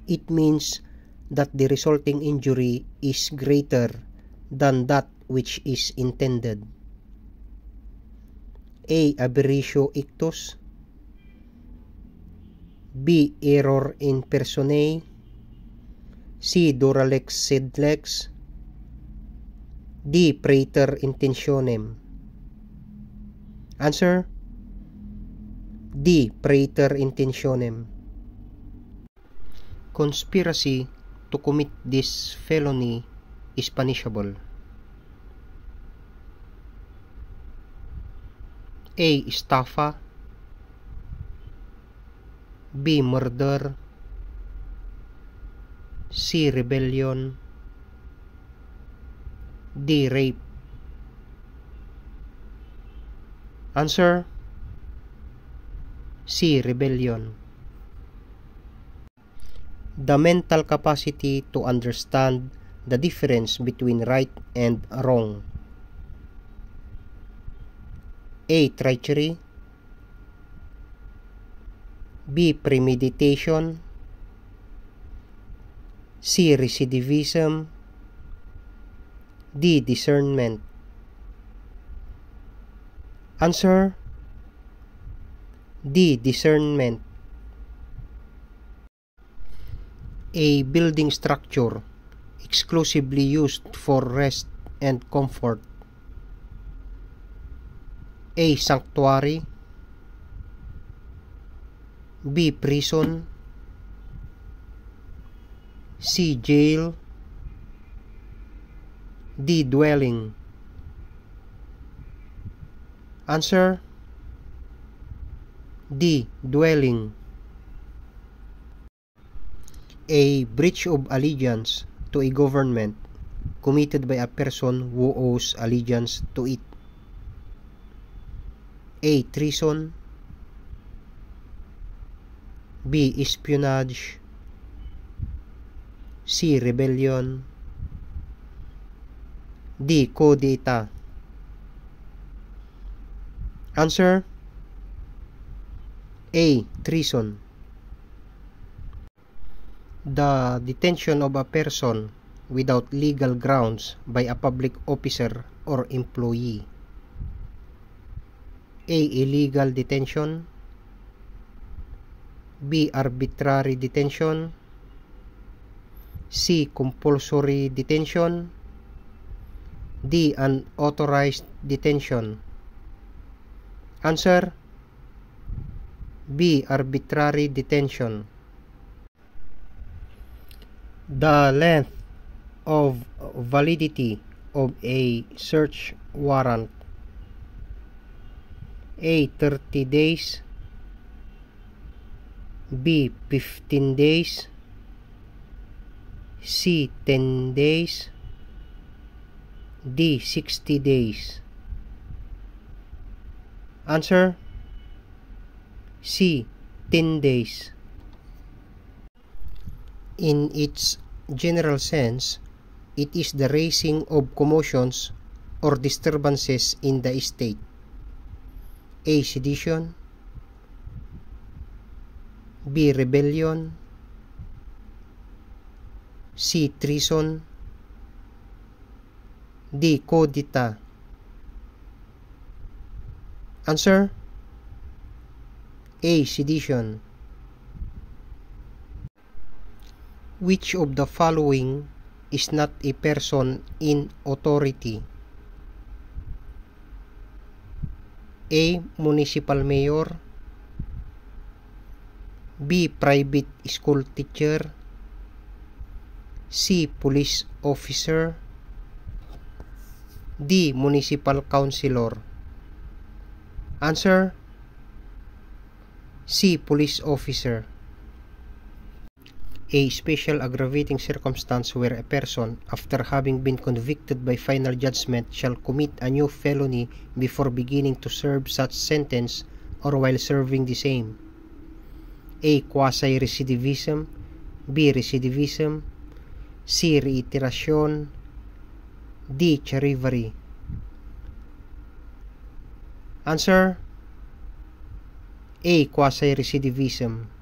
It means that the resulting injury is greater than that which is intended. A. Aberratio ictus. B. Error in personae. C. Duralex sed lex. D. Praeter intentionem. Answer: D. Praeter intentionem. Conspiracy to commit this felony is punishable. A. Estafa. B. Murder. C. Rebellion. D. Rape. Answer: C. Rebellion. The mental capacity to understand the difference between right and wrong. A. Treachery. B. Premeditation. C. Recidivism. D. Discernment. Answer: D. Discernment. A building structure exclusively used for rest and comfort. A. Sanctuary. B. Prison. C. Jail. D. Dwelling. Answer: D. Dwelling. A breach of allegiance to a government committed by a person who owes allegiance to it. A. Treason. B. Espionage. C. Rebellion. D. Coup d'etat. Answer: A. Treason. The detention of a person without legal grounds by a public officer or employee. A. Illegal detention. B. Arbitrary detention. C. Compulsory detention. D. Unauthorized detention. Answer: B. Arbitrary detention. The length of validity of a search warrant. A. 30 days. B. 15 days. C. 10 days. D. 60 days. Answer: C. 10 days. In its general sense, it is the raising of commotions or disturbances in the state. A. Sedition. B. Rebellion. C. Treason. D. Coup d'etat. Answer: A. Sedition. Which of the following is not a person in authority? A. Municipal mayor. B. Private school teacher. C. Police officer. D. Municipal councilor. Answer: C. Police officer. A special aggravating circumstance where a person, after having been convicted by final judgment, shall commit a new felony before beginning to serve such sentence or while serving the same. A. Quasi-recidivism. B. Recidivism. C. Reiteration. D. Charivari. Answer: A. Quasi-recidivism.